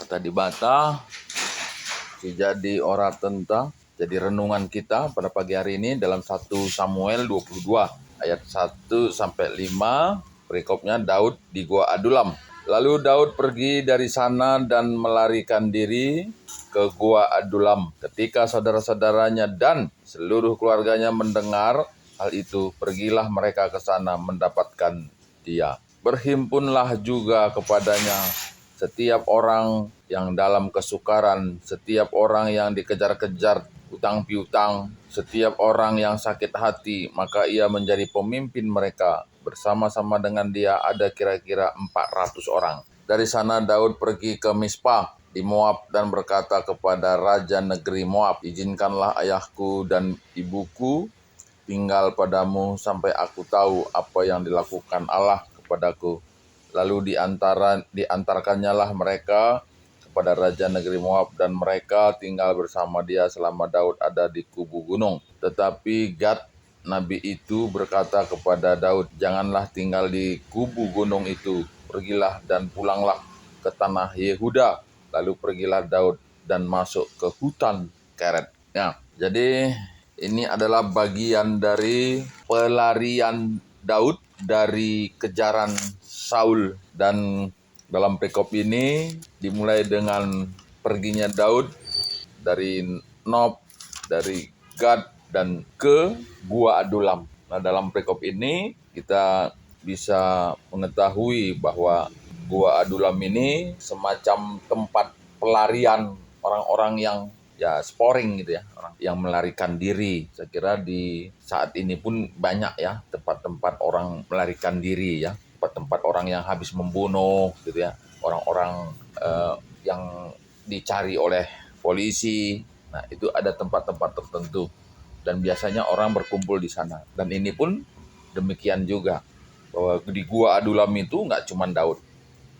tadi bata si jadi ora tenta. Jadi renungan kita pada pagi hari ini dalam 1 Samuel 22 ayat 1 sampai 5. Perikopnya Daud di Gua Adulam. Lalu Daud pergi dari sana dan melarikan diri ke Gua Adulam. Ketika saudara-saudaranya dan seluruh keluarganya mendengar hal itu, pergilah mereka ke sana mendapatkan dia. Berhimpunlah juga kepadanya setiap orang yang dalam kesukaran, setiap orang yang dikejar-kejar utang piutang, setiap orang yang sakit hati, maka ia menjadi pemimpin mereka. Bersama-sama dengan dia ada kira-kira 400 orang. Dari sana Daud pergi ke Mispa di Moab dan berkata kepada raja negeri Moab, "Izinkanlah ayahku dan ibuku tinggal padamu sampai aku tahu apa yang dilakukan Allah kepadaku." Lalu diantarkannya lah mereka kepada raja negeri Moab, dan mereka tinggal bersama dia selama Daud ada di kubu gunung. Tetapi Gad nabi itu berkata kepada Daud, "Janganlah tinggal di kubu gunung itu, pergilah dan pulanglah ke tanah Yehuda." Lalu pergilah Daud dan masuk ke hutan Keret. Nah, jadi ini adalah bagian dari pelarian Daud dari kejaran Saul. Dan dalam perikop ini dimulai dengan perginya Daud dari Nob, dari Gad, dan ke Gua Adulam. Nah, dalam perikop ini kita bisa mengetahui bahwa Gua Adulam ini semacam tempat pelarian orang-orang yang sporing gitu ya, orang yang melarikan diri. Saya kira di saat ini pun banyak ya tempat-tempat orang melarikan diri ya, tempat-tempat orang yang habis membunuh gitu ya, orang-orang yang dicari oleh polisi. Nah, itu ada tempat-tempat tertentu dan biasanya orang berkumpul di sana. Dan ini pun demikian juga, bahwa di Gua Adulam itu nggak cuma Daud,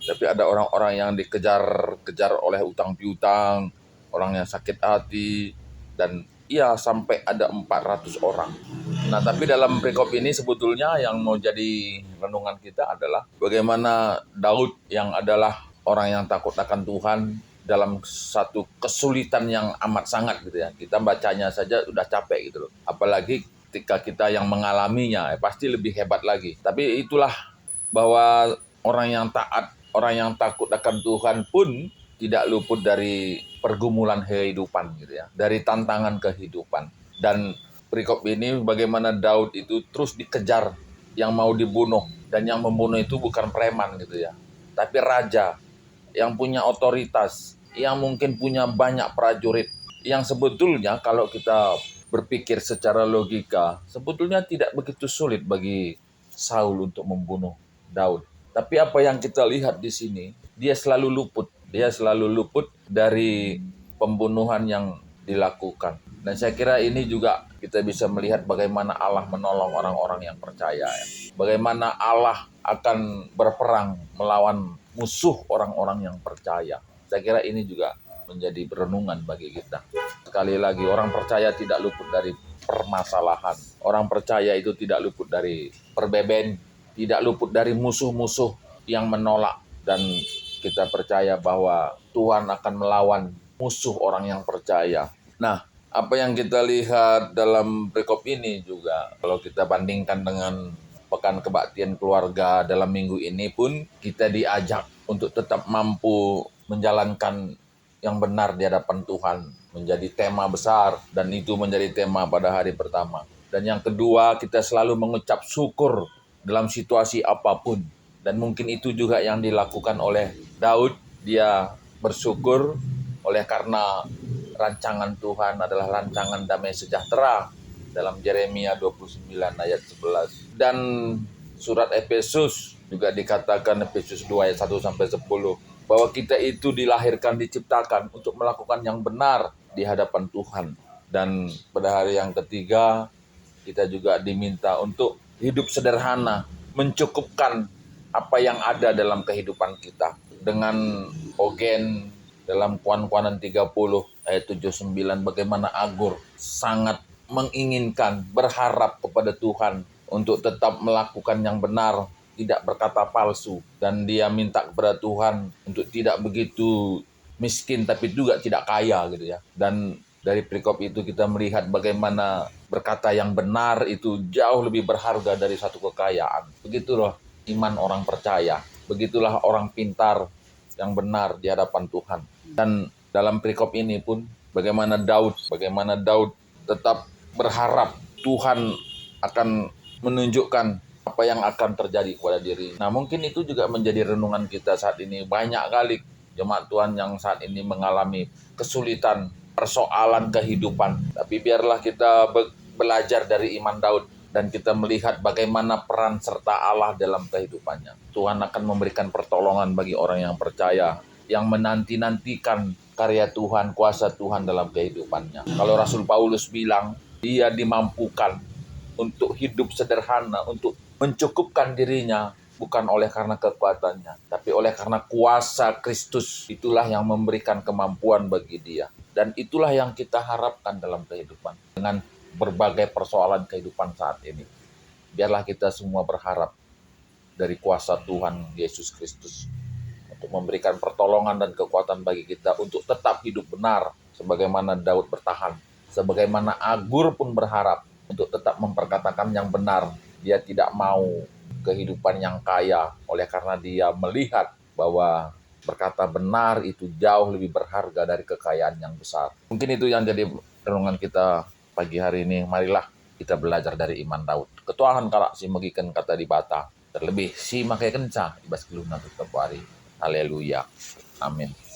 tapi ada orang-orang yang dikejar-kejar oleh utang piutang, orang yang sakit hati, dan sampai ada 400 orang. Nah, tapi dalam perikop ini sebetulnya yang mau jadi renungan kita adalah bagaimana Daud yang adalah orang yang takut akan Tuhan dalam satu kesulitan yang amat sangat gitu ya. Kita bacanya saja udah capek gitu loh. Apalagi ketika kita yang mengalaminya, pasti lebih hebat lagi. Tapi itulah bahwa orang yang taat, orang yang takut akan Tuhan pun tidak luput dari pergumulan kehidupan gitu ya, dari tantangan kehidupan. Dan perikop ini bagaimana Daud itu terus dikejar yang mau dibunuh, dan yang membunuh itu bukan preman gitu ya, tapi raja yang punya otoritas, yang mungkin punya banyak prajurit, yang sebetulnya kalau kita berpikir secara logika, sebetulnya tidak begitu sulit bagi Saul untuk membunuh Daud. Tapi apa yang kita lihat di sini, dia selalu luput dari pembunuhan yang dilakukan. Dan saya kira ini juga kita bisa melihat bagaimana Allah menolong orang-orang yang percaya ya. Bagaimana Allah akan berperang melawan musuh orang-orang yang percaya. Saya kira ini juga menjadi renungan bagi kita. Sekali lagi, orang percaya tidak luput dari permasalahan. Orang percaya itu tidak luput dari perbeben, tidak luput dari musuh-musuh yang menolak. Dan kita percaya bahwa Tuhan akan melawan musuh orang yang percaya. Nah, apa yang kita lihat dalam perikop ini juga, kalau kita bandingkan dengan Pekan Kebaktian Keluarga dalam minggu ini pun, kita diajak untuk tetap mampu menjalankan yang benar di hadapan Tuhan, menjadi tema besar, dan itu menjadi tema pada hari pertama. Dan yang kedua, kita selalu mengucap syukur dalam situasi apapun. Dan mungkin itu juga yang dilakukan oleh Daud. Dia bersyukur oleh karena rancangan Tuhan adalah rancangan damai sejahtera dalam Yeremia 29 ayat 11. Dan surat Efesus juga dikatakan, Efesus 2 ayat 1 sampai 10, bahwa kita itu dilahirkan, diciptakan untuk melakukan yang benar di hadapan Tuhan. Dan pada hari yang ketiga, kita juga diminta untuk hidup sederhana, mencukupkan apa yang ada dalam kehidupan kita. Dengan Ogen dalam Kuan-Kuanan 30 ayat 79, bagaimana Agur sangat menginginkan, berharap kepada Tuhan untuk tetap melakukan yang benar, tidak berkata palsu. Dan dia minta kepada Tuhan untuk tidak begitu miskin tapi juga tidak kaya gitu ya. Dan dari perikop itu kita melihat bagaimana berkata yang benar itu jauh lebih berharga dari satu kekayaan. Begitu loh iman orang percaya. Begitulah orang pintar yang benar di hadapan Tuhan. Dan dalam perikop ini pun bagaimana Daud tetap berharap Tuhan akan menunjukkan apa yang akan terjadi kepada diri. Nah, mungkin itu juga menjadi renungan kita saat ini. Banyak kali jemaat Tuhan yang saat ini mengalami kesulitan, persoalan kehidupan. Tapi biarlah kita belajar dari iman Daud dan kita melihat bagaimana peran serta Allah dalam kehidupannya. Tuhan akan memberikan pertolongan bagi orang yang percaya, yang menanti-nantikan karya Tuhan, kuasa Tuhan dalam kehidupannya. Kalau Rasul Paulus bilang, dia dimampukan untuk hidup sederhana, untuk mencukupkan dirinya, bukan oleh karena kekuatannya, tapi oleh karena kuasa Kristus. Itulah yang memberikan kemampuan bagi dia. Dan itulah yang kita harapkan dalam kehidupan. Dengan berbagai persoalan kehidupan saat ini, biarlah kita semua berharap dari kuasa Tuhan Yesus Kristus untuk memberikan pertolongan dan kekuatan bagi kita untuk tetap hidup benar, sebagaimana Daud bertahan, sebagaimana Agur pun berharap untuk tetap memperkatakan yang benar. Dia tidak mau kehidupan yang kaya, oleh karena dia melihat bahwa berkata benar itu jauh lebih berharga dari kekayaan yang besar. Mungkin itu yang jadi renungan kita pagi hari ini. Marilah kita belajar dari iman Daud. Ketuahan kalak si megikan kata di bata, terlebih si makai kenca ibas keluna tetap hari. Haleluya. Amin.